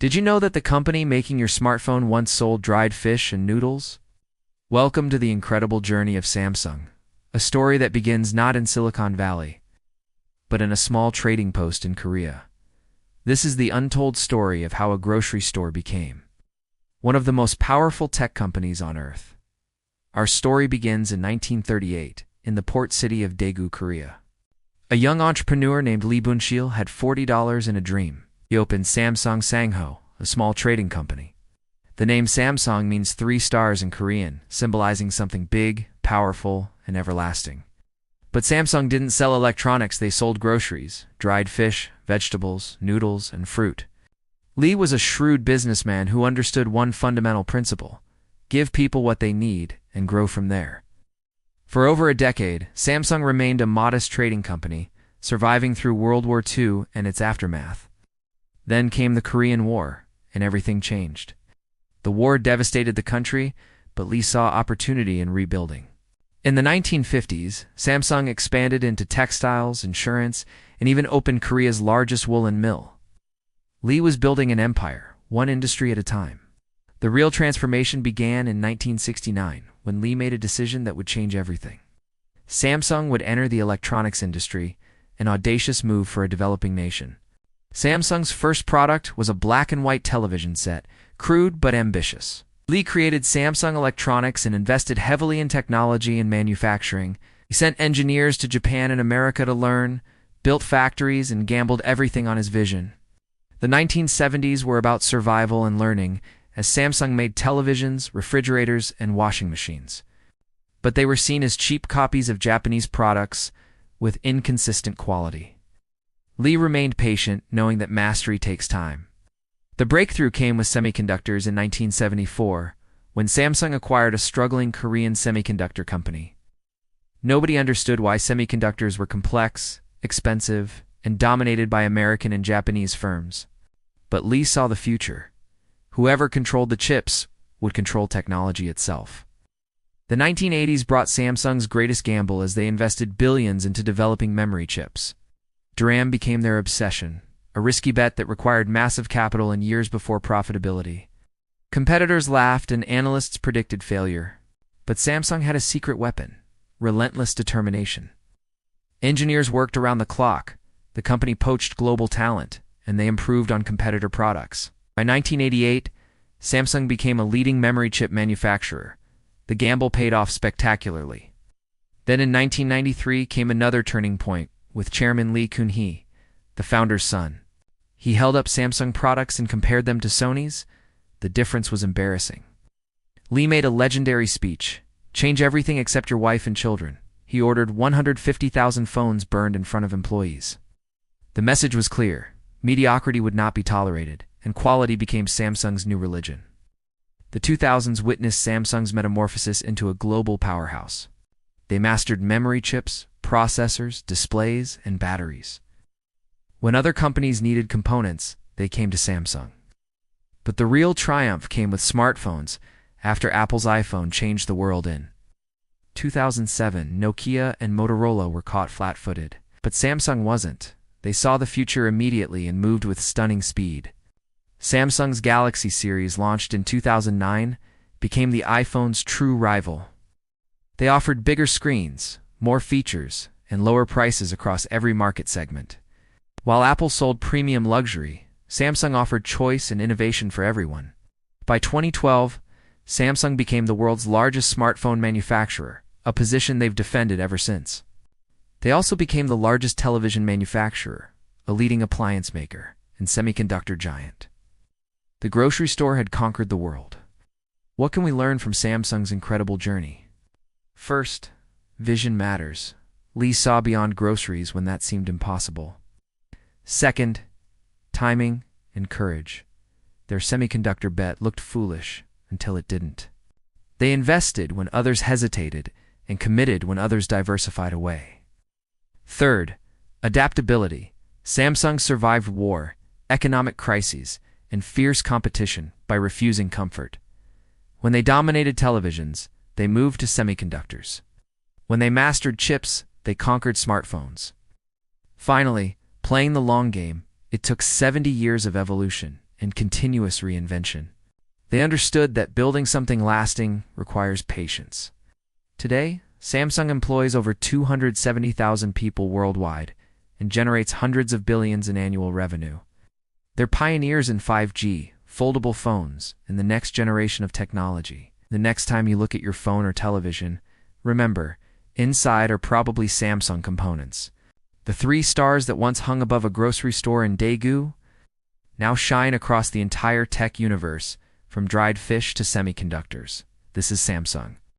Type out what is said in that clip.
Did you know that the company making your smartphone once sold dried fish and noodles? Welcome to the incredible journey of Samsung, a story that begins not in Silicon Valley, but in a small trading post in Korea. This is the untold story of how a grocery store became one of the most powerful tech companies on earth. Our story begins in 1938 in the port city of Daegu, Korea. A young entrepreneur named Lee Byung-chul had $40 in a dream. He opened Samsung Sangho, a small trading company. The name Samsung means 3 stars in Korean, symbolizing something big, powerful, and everlasting. But Samsung didn't sell electronics, they sold groceries, dried fish, vegetables, noodles, and fruit. Lee was a shrewd businessman who understood one fundamental principle: give people what they need and grow from there. For over a decade, Samsung remained a modest trading company, surviving through World War II and its aftermath. Then came the Korean War, and everything changed. The war devastated the country, but Lee saw opportunity in rebuilding. In the 1950s, Samsung expanded into textiles, insurance, and even opened Korea's largest woolen mill. Lee was building an empire, one industry at a time. The real transformation began in 1969, when Lee made a decision that would change everything. Samsung would enter the electronics industry, an audacious move for a developing nation. Samsung's first product was a black and white television set, crude but ambitious. Lee created Samsung Electronics and invested heavily in technology and manufacturing. He sent engineers to Japan and America to learn, built factories, and gambled everything on his vision. The 1970s were about survival and learning, as Samsung made televisions, refrigerators, and washing machines. But they were seen as cheap copies of Japanese products with inconsistent quality. Lee remained patient, knowing that mastery takes time. The breakthrough came with semiconductors in 1974, when Samsung acquired a struggling Korean semiconductor company. Nobody understood why semiconductors were complex, expensive, and dominated by American and Japanese firms. But Lee saw the future. Whoever controlled the chips would control technology itself. The 1980s brought Samsung's greatest gamble as they invested billions into developing memory chips. DRAM became their obsession, a risky bet that required massive capital and years before profitability. Competitors laughed and analysts predicted failure. But Samsung had a secret weapon: relentless determination. Engineers worked around the clock, the company poached global talent, and they improved on competitor products. By 1988, Samsung became a leading memory chip manufacturer. The gamble paid off spectacularly. Then in 1993 came another turning point with Chairman Kun-hee, the founder's son. He held up Samsung products and compared them to Sony's. The difference was embarrassing. Lee made a legendary speech: "Change everything except your wife and children." He ordered 150,000 phones burned in front of employees. The message was clear: mediocrity would not be tolerated, and quality became Samsung's new religion. The 2000s witnessed Samsung's metamorphosis into a global powerhouse. They mastered memory chips, processors, displays, and batteries. When other companies needed components, they came to Samsung. But the real triumph came with smartphones, after Apple's iPhone changed the world in 2007. Nokia and Motorola were caught flat-footed. But Samsung wasn't. They saw the future immediately and moved with stunning speed. Samsung's Galaxy series, launched in 2009, became the iPhone's true rival. They offered bigger screens, more features, and lower prices across every market segment. While Apple sold premium luxury, Samsung offered choice and innovation for everyone. By 2012, Samsung became the world's largest smartphone manufacturer, a position they've defended ever since. They also became the largest television manufacturer, a leading appliance maker, and semiconductor giant. The grocery store had conquered the world. What can we learn from Samsung's incredible journey? First, vision matters. Lee saw beyond groceries when that seemed impossible. Second, timing and courage. Their semiconductor bet looked foolish until it didn't. They invested when others hesitated and committed when others diversified away. Third, adaptability. Samsung survived war, economic crises, and fierce competition by refusing comfort. When they dominated televisions, they moved to semiconductors. When they mastered chips, they conquered smartphones. Finally, playing the long game, it took 70 years of evolution, and continuous reinvention. They understood that building something lasting requires patience. Today, Samsung employs over 270,000 people worldwide and generates hundreds of billions in annual revenue. They're pioneers in 5G, foldable phones, and the next generation of technology. The next time you look at your phone or television, remember, inside are probably Samsung components. The 3 stars that once hung above a grocery store in Daegu now shine across the entire tech universe, from dried fish to semiconductors. This is Samsung.